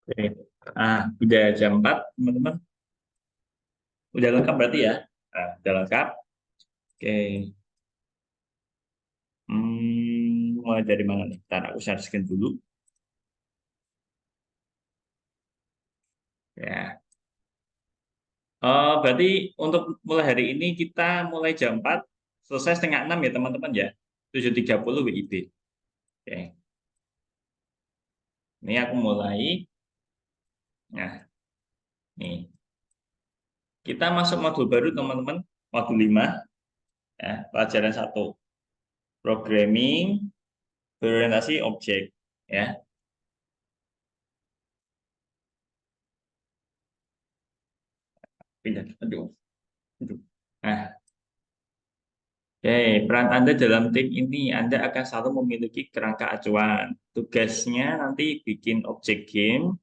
Oke. Udah jam 4, teman-teman. Udah lengkap berarti ya? Udah lengkap. Oke. Mulai dari mana nih? Ntar aku share screen dulu. Ya. Berarti untuk mulai hari ini kita mulai jam 4, selesai setengah 6 ya, teman-teman ya. 7.30 WIB. Oke. Ini aku mulai. Nah, nih. Kita masuk modul baru, teman-teman. Modul 5, ya, pelajaran 1. Programming berorientasi objek. Ya. Pindah. Aduh. Aduh. Nah, oke, peran Anda dalam tim ini, Anda akan selalu memiliki kerangka acuan. Tugasnya nanti bikin objek game,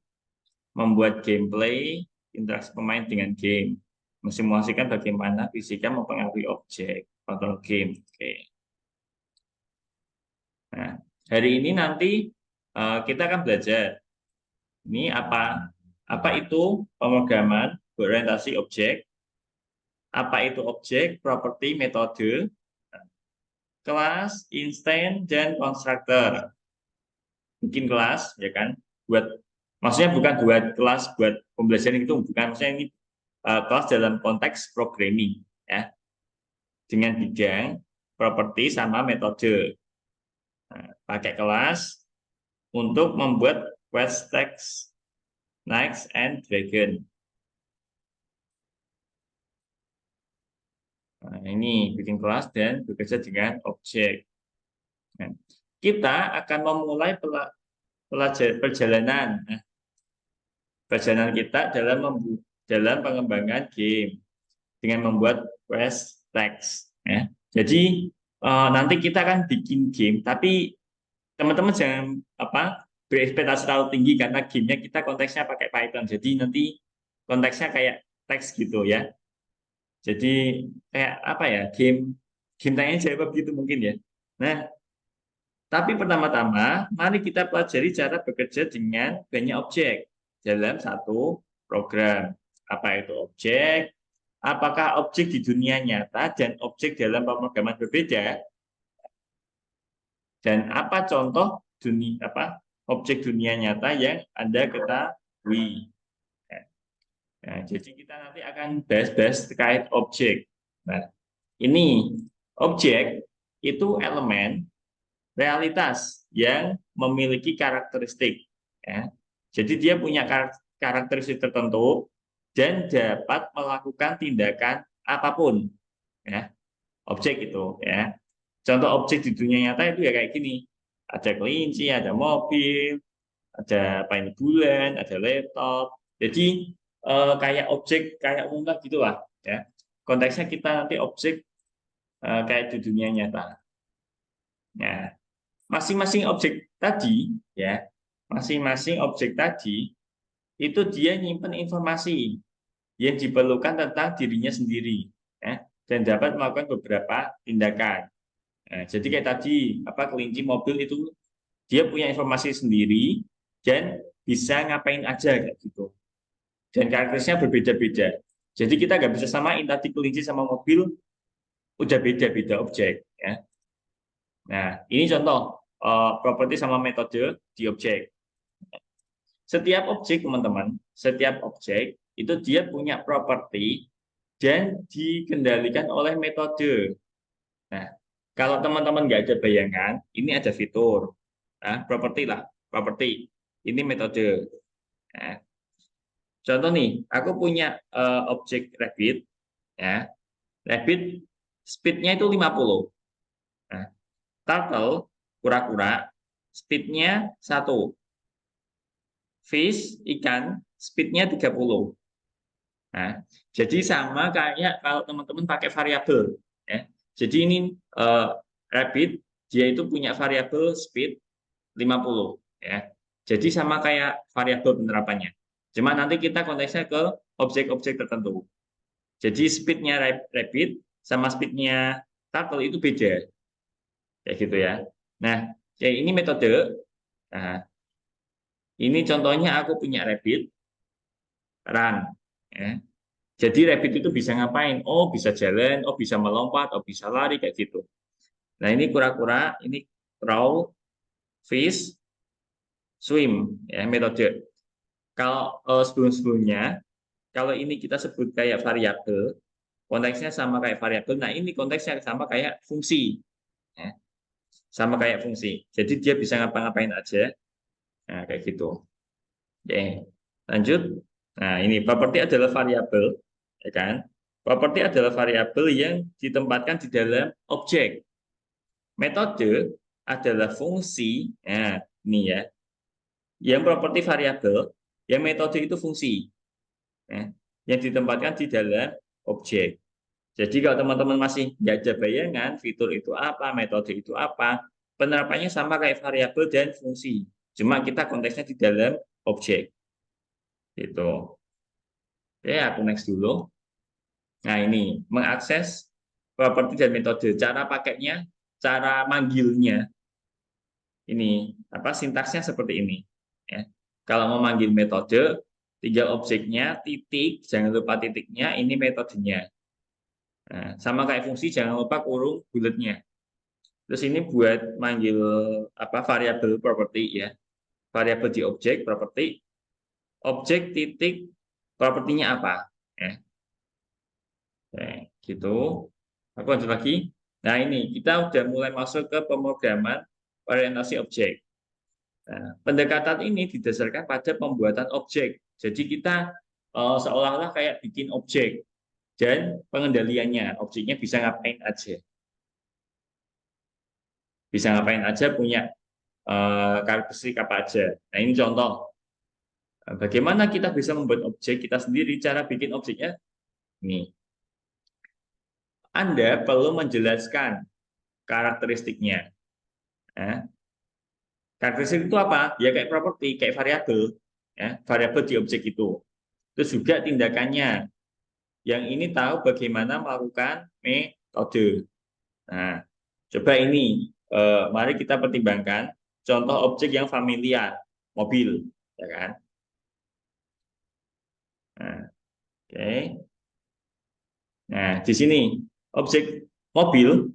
membuat gameplay, interaksi pemain dengan game, mensimulasikan bagaimana fisika mempengaruhi objek, kontrol game. Oke. Nah, hari ini nanti kita akan belajar ini apa itu pemrograman berorientasi objek, apa itu objek, properti, metode, kelas, instance, dan konstruktor. Bikin kelas ya kan, buat maksudnya bukan buat kelas buat pembelajaran itu, bukan, maksudnya ini kelas dalam konteks programming ya, dengan bidang properti sama metode. Pakai kelas untuk membuat quest text, knights and dragon. Ini bikin kelas dan bekerja dengan objek. Nah, kita akan memulai perjalanan perjalanan kita dalam pengembangan game dengan membuat quest text ya. Jadi nanti kita akan bikin game, tapi teman-teman jangan berekspektasi terlalu tinggi karena gamenya kita konteksnya pakai Python. Jadi nanti konteksnya kayak teks gitu ya. Jadi kayak apa ya, game game tanya jawab gitu mungkin ya. Nah, tapi pertama-tama mari kita pelajari cara bekerja dengan banyak objek dalam satu program. Apa itu objek? Apakah objek di dunia nyata dan objek dalam pemrograman berbeda? Dan apa contoh objek dunia nyata yang Anda ketahui? Nah, jadi kita nanti akan bahas-bahas terkait objek. Nah, ini objek itu elemen realitas yang memiliki karakteristik. Ya. Jadi dia punya karakteristik tertentu dan dapat melakukan tindakan apapun. Ya. Objek itu. Ya. Contoh objek di dunia nyata itu ya kayak gini. Ada kelinci, ada mobil, ada apa ini, bulan, ada laptop. Jadi kayak objek kayak umum lah gitulah. Ya. Konteksnya kita nanti objek kayak di dunia nyata. Nah, masing-masing objek tadi ya, masing-masing objek tadi itu dia nyimpen informasi yang diperlukan tentang dirinya sendiri ya, dan dapat melakukan beberapa tindakan. Nah, jadi kayak tadi kelinci mobil itu dia punya informasi sendiri dan bisa ngapain aja kayak gitu, dan karakteristiknya berbeda-beda. Jadi kita nggak bisa samain tadi kelinci sama mobil, udah beda-beda objek ya. Nah, ini contoh properti sama metode di objek. Setiap objek, teman-teman, setiap objek itu dia punya properti dan dikendalikan oleh metode. Nah, kalau teman-teman nggak ada bayangan, ini ada fitur. Nah, properti lah, properti. Ini metode. Nah, contoh nih, aku punya objek rabbit, ya. Rabbit speed-nya itu 50. Nah, turtle, kura-kura, speed-nya 1. Fish, ikan, speed-nya 30. Nah, jadi sama kayak kalau teman-teman pakai variabel. Ya. Jadi ini rabbit, dia itu punya variabel speed 50. Ya. Jadi sama kayak variabel penerapannya. Cuma nanti kita konteksnya ke objek-objek tertentu. Jadi speed-nya rabbit sama speed-nya turtle itu beda. Kayak gitu ya. Nah, kayak ini metode. Nah, Ini contohnya aku punya rabbit run. Ya. Jadi rabbit itu bisa ngapain? Oh, bisa jalan, oh bisa melompat, oh bisa lari kayak gitu. Nah, ini kura-kura, ini crawl, fish, swim, ya metode. Kalau sebelum-sebelumnya, kalau ini kita sebut kayak variabel, konteksnya sama kayak variabel. Nah, ini konteksnya sama kayak fungsi, ya. Sama kayak fungsi. Jadi dia bisa ngapa-ngapain aja. Nah, kayak gitu. Oke, lanjut. Nah, ini properti adalah variabel, ya kan? Properti adalah variabel yang ditempatkan di dalam objek. Metode adalah fungsi. Nah, ini ya. Yang properti variabel, yang metode itu fungsi, ya, yang ditempatkan di dalam objek. Jadi kalau teman-teman masih nggak ada bayangan, fitur itu apa, metode itu apa, penerapannya sama kayak variabel dan fungsi. Cuma kita konteksnya di dalam objek. Gitu. Oke, aku next dulu. Nah, ini mengakses properti dan metode. Cara pakainya, cara manggilnya. Ini apa sintaksnya seperti ini. Ya. Kalau mau manggil metode, tiga objeknya, titik, jangan lupa titiknya, ini metodenya. Nah, sama kayak fungsi, jangan lupa kurung bulatnya. Terus ini buat manggil apa variabel properti ya. Variabel di objek properti, objek titik propertinya apa. Ya. Oke, gitu. Aku lanjut lagi. Nah, ini kita udah mulai masuk ke pemrograman orientasi objek. Nah, pendekatan ini didasarkan pada pembuatan objek. Jadi kita seolah-olah kayak bikin objek dan pengendaliannya. Objeknya bisa ngapain aja. Bisa ngapain aja, punya karakteristik apa aja. Nah, ini contoh. Bagaimana kita bisa membuat objek kita sendiri, cara bikin objeknya. Nih, Anda perlu menjelaskan karakteristiknya. Nah, karakteristik itu apa? Ya kayak properti, kayak variabel. Ya, variabel di objek itu. Terus juga tindakannya. Yang ini tahu bagaimana melakukan metode. Nah, coba ini, mari kita pertimbangkan contoh objek yang familiar, mobil, ya kan? Nah, oke. Nah, di sini objek mobil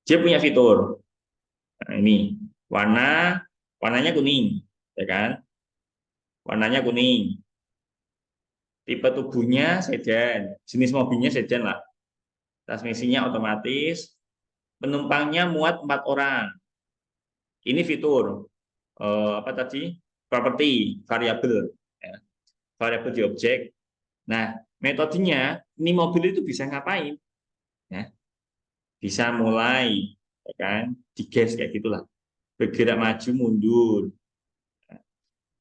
dia punya fitur. Nah, ini warnanya kuning, ya kan? Warnanya kuning. Tipe tubuhnya sedan, jenis mobilnya sedan lah. Transmisinya otomatis, penumpangnya muat 4 orang. Ini fitur apa tadi? Properti variabel, ya. Variabel di objek. Nah, metodenya ini mobil itu bisa ngapain? Ya, bisa mulai, ya kan? Digas kayak gitulah. Bergerak maju mundur,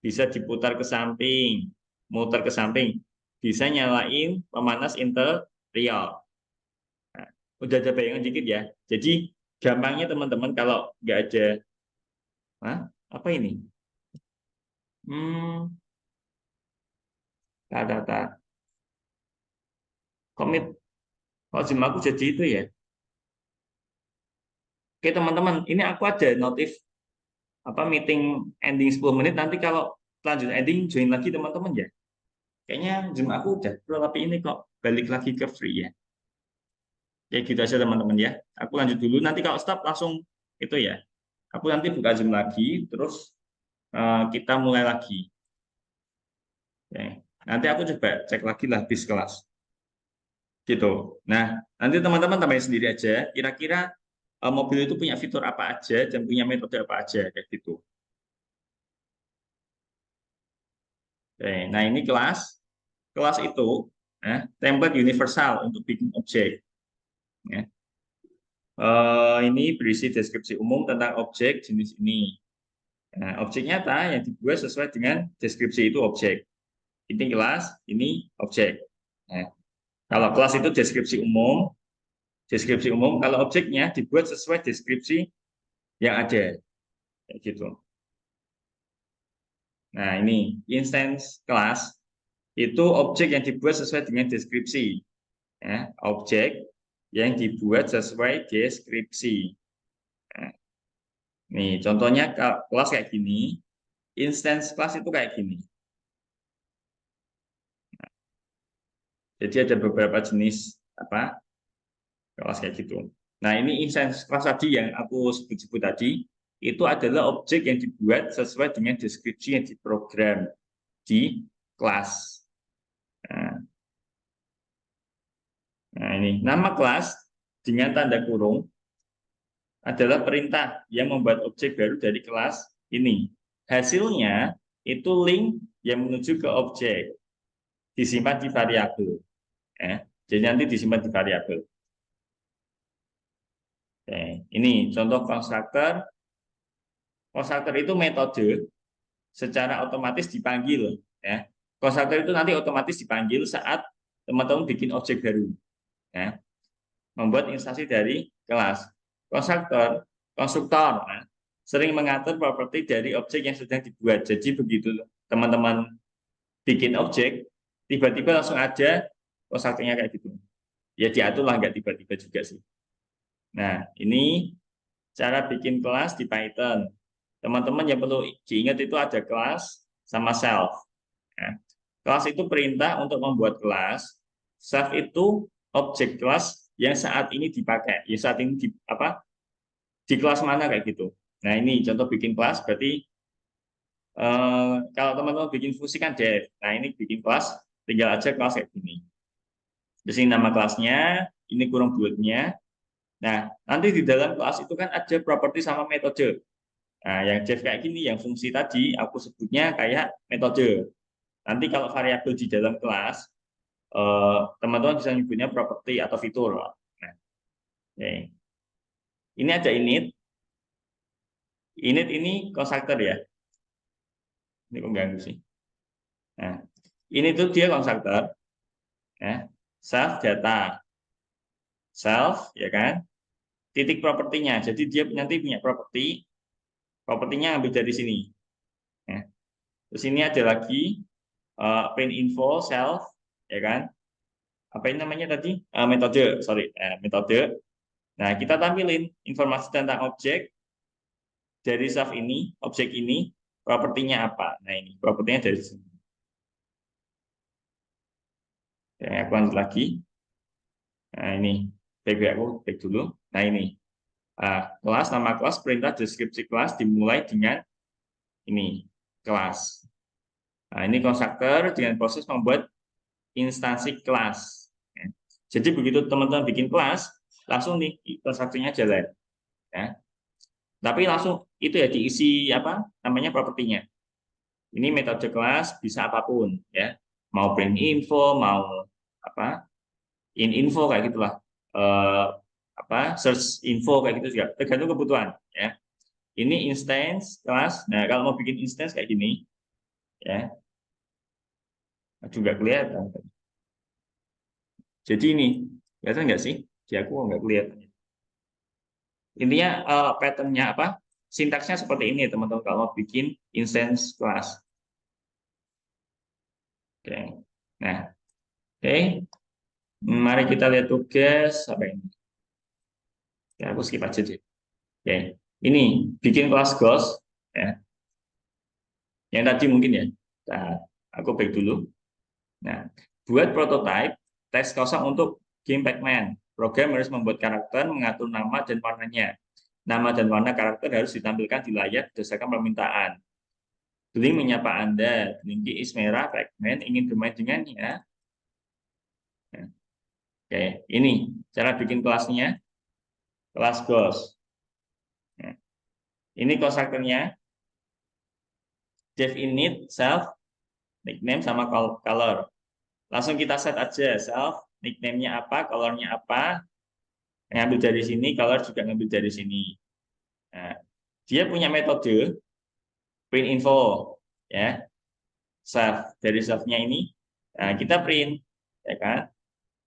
bisa diputar ke samping, muter ke samping, bisa nyalain pemanas interior. Nah, udah ada bayangan dikit ya. Jadi gampangnya teman-teman kalau nggak ada, apa ini? Hmm, tak. Komit. Oh, Zoom aku jadi itu ya. Oke teman-teman, ini aku ada notif apa meeting ending 10 menit. Nanti kalau lanjut ending join lagi teman-teman ya. Kayaknya Zoom aku udah pro, tapi ini kok balik lagi ke free ya. Ya gitu aja teman-teman ya. Aku lanjut dulu. Nanti kalau stop langsung itu ya. Aku nanti buka Zoom lagi, terus kita mulai lagi. Oke. Nanti aku coba cek lagi lah bis kelas. Gitu. Nah, nanti teman-teman tambahin sendiri aja. Kira-kira mobil itu punya fitur apa aja dan punya metode apa aja kayak gitu. Oke. Nah, ini kelas. Kelas itu template universal untuk bikin objek. Ya. Ini berisi deskripsi umum tentang objek jenis ini. Nah, objek nyata yang dibuat sesuai dengan deskripsi itu objek. Ini kelas, ini objek. Nah, kalau kelas itu deskripsi umum, kalau objeknya dibuat sesuai deskripsi yang ada. Kayak gitu. Nah, ini instance kelas itu objek yang dibuat sesuai dengan deskripsi. Ya, objek yang dibuat sesuai deskripsi. Nah, nih, contohnya kelas kayak gini. instance kelas itu kayak gini. Jadi ada beberapa jenis apa kelas kayak gitu. Nah, ini instance kelas tadi yang aku sebut-sebut tadi, itu adalah objek yang dibuat sesuai dengan deskripsi yang diprogram di kelas. Nah, ini nama kelas dengan tanda kurung adalah perintah yang membuat objek baru dari kelas ini. Hasilnya itu link yang menuju ke objek, disimpan di variabel. Jadi nanti disimpan di variabel. Ini contoh konstruktor. Konstruktor itu metode secara otomatis dipanggil. Konstruktor itu nanti otomatis dipanggil saat teman-teman bikin objek baru. Membuat instansi dari kelas. Konstruktor sering mengatur properti dari objek yang sedang dibuat. Jadi begitu teman-teman bikin objek, tiba-tiba langsung aja konstruktornya kayak gitu. Ya diatur lah, nggak tiba-tiba juga sih. Nah, ini cara bikin kelas di Python. Teman-teman yang perlu diingat itu ada kelas sama self. Kelas itu perintah untuk membuat kelas. Self itu objek kelas yang saat ini dipakai. Ya saat ini di kelas mana kayak gitu. Nah, ini contoh bikin kelas berarti kalau teman-teman bikin fungsi kan def. Nah, ini bikin kelas tinggal aja kelas kayak gini. Di sini nama kelasnya, ini kurung bulatnya. Nah, nanti di dalam kelas itu kan ada properti sama metode. Nah, yang def kayak gini, yang fungsi tadi aku sebutnya kayak metode. Nanti kalau variabel di dalam kelas, teman-teman bisa nyebutnya properti atau fitur. Nah, okay. Ini ada init. Init ini konstruktor ya. Ini kok ganggu sih. Nah, ini tuh dia konstruktor. Self data. Self, ya kan? Titik propertinya. Jadi dia nanti punya properti. Propertinya ambil dari sini. Terus ini ada lagi print info self, ya kan? Apa ini namanya tadi? Metode, sorry, metode. Nah, kita tampilin informasi tentang objek dari self ini, objek ini, propertinya apa? Nah, ini propertinya dari sini. Oke, aku lanjut lagi. Nah, ini back dulu. Nah, ini kelas, nama kelas, perintah deskripsi kelas dimulai dengan ini kelas. Nah, ini konstruktor dengan proses membuat instansi kelas. Jadi begitu teman-teman bikin kelas, langsung nih konstruksinya jalan. Ya. Tapi langsung itu ya diisi apa namanya propertinya. Ini metode kelas bisa apapun ya. Mau print info, mau apa info kayak gitulah. Search info kayak gitu juga tergantung kebutuhan ya. Ini instance kelas. Nah, kalau mau bikin instance kayak gini ya. Juga kelihatan. Jadi ini kelihatan nggak sih? Di aku nggak kelihatan. Intinya patternnya apa? Sintaksnya seperti ini teman-teman kalau bikin instance kelas. Oke. Nah, oke. Mari kita lihat tugas apa ini. Ya, aku skip aja deh. Oke. Ini bikin kelas Ghost ya. Yang tadi mungkin ya. Nah, aku back dulu. Nah, buat prototype teks kosong untuk game Pac-Man. Program harus membuat karakter, mengatur nama dan warnanya. Nama dan warna karakter harus ditampilkan di layar berdasarkan permintaan. Bling menyapa Anda. Blinky is merah, Pac-Man ingin bermain dengannya. Oke, ini cara bikin kelasnya. Kelas Ghost. Ini konstruktornya. Def init, self, nickname, sama color. Langsung kita set aja self, nickname-nya apa, color-nya apa. Ngambil dari sini, color juga ngambil dari sini. Nah, dia punya metode print info, ya. Self dari self-nya ini, nah, kita print, ya kan?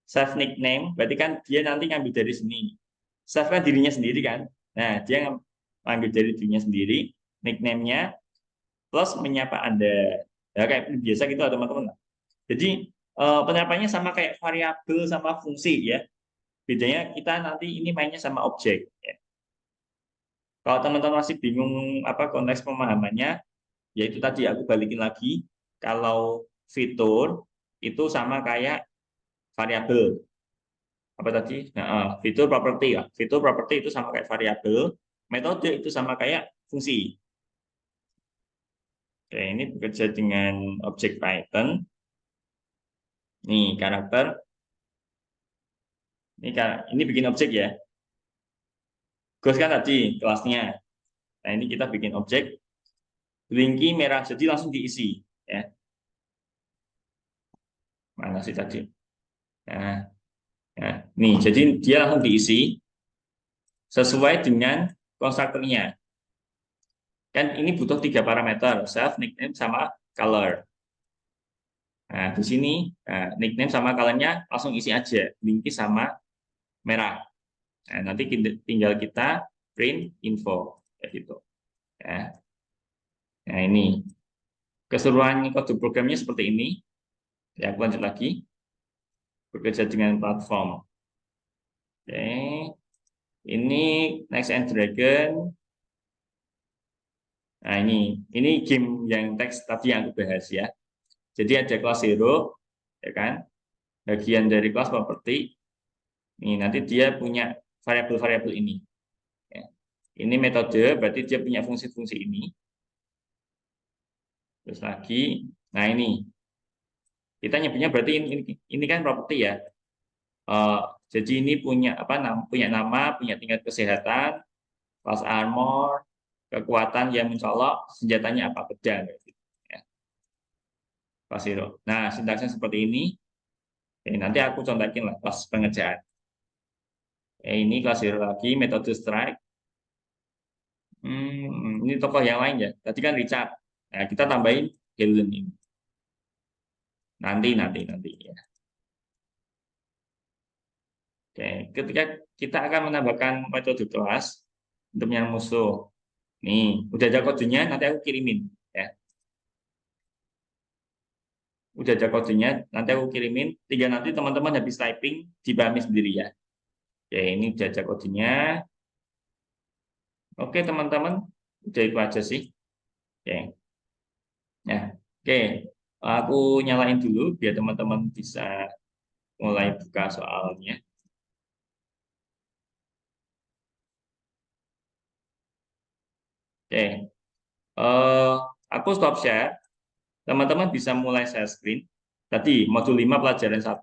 Self nickname, berarti kan dia nanti ngambil dari sini. Self kan dirinya sendiri kan? Nah, dia ngambil dari dirinya sendiri, nickname-nya plus menyapa Anda. Ya, kayak biasa gitu teman-teman. Jadi penerapannya sama kayak variabel sama fungsi ya. Bedanya kita nanti ini mainnya sama objek. Ya. Kalau teman-teman masih bingung apa konteks pemahamannya, yaitu tadi aku balikin lagi, kalau fitur itu sama kayak variabel. Apa tadi? Nah, fitur property ya. Fitur property itu sama kayak variabel, metode itu sama kayak fungsi. Oke, ini bekerja dengan objek Python. Nih, karakter. Ini bikin objek ya. Ghost kan tadi kelasnya. Nah, ini kita bikin objek blinky merah, jadi langsung diisi. Ya, mana sih tadi? Nah, nah, nih, jadi dia langsung diisi sesuai dengan konstruktornya. Kan ini butuh 3 parameter, self, nickname, sama color. Nah, di sini nickname sama colornya langsung isi aja, blinky sama merah. Nah, nanti tinggal kita print info kayak gitu. Ya. Nah, ini keseluruhan kode programnya seperti ini. Ya, aku lanjut lagi. Bekerja dengan platform. Oke. Ini Next and Dragon. Nah, ini game yang teks tadi yang aku bahas ya. Jadi ada kelas hero, ya kan? Bagian dari kelas property. Ini nanti dia punya variabel-variabel ini. Ya. Ini metode, berarti dia punya fungsi-fungsi ini. Terus lagi, nah ini kita nyebutnya berarti ini kan properti ya. Jadi ini punya apa? Punya nama, punya tingkat kesehatan, kelas armor, kekuatan yang mencolok, senjatanya apa pedang. Gitu. Ya. Kelas hero. Nah, sintaksnya seperti ini. Nanti aku contohin lah pas pengerjaan. Ini kelas hero lagi, metode strike. Ini tokoh yang lain ya. Tadi kan Richard. Nah, kita tambahin Helen ini. Nanti ya. Oke, ketika kita akan menambahkan metode kelas untuk yang musuh. Nih, udah ada kodenya, nanti aku kirimin ya. Udah ada kodenya, nanti aku kirimin. Tinggal nanti teman-teman habis typing dipahami sendiri ya. Ya, ini udah ada kodenya. Oke, teman-teman, udah itu aja sih. Oke. Ya, oke. Aku nyalain dulu biar teman-teman bisa mulai buka soalnya. Oke. Aku stop share. Teman-teman bisa mulai share screen. Tadi modul 5 pelajaran 1.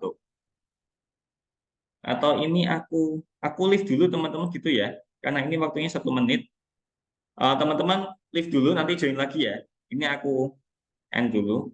Atau ini aku live dulu teman-teman gitu ya. Karena ini waktunya 1 menit. Teman-teman live dulu nanti join lagi ya. Ini aku end dulu.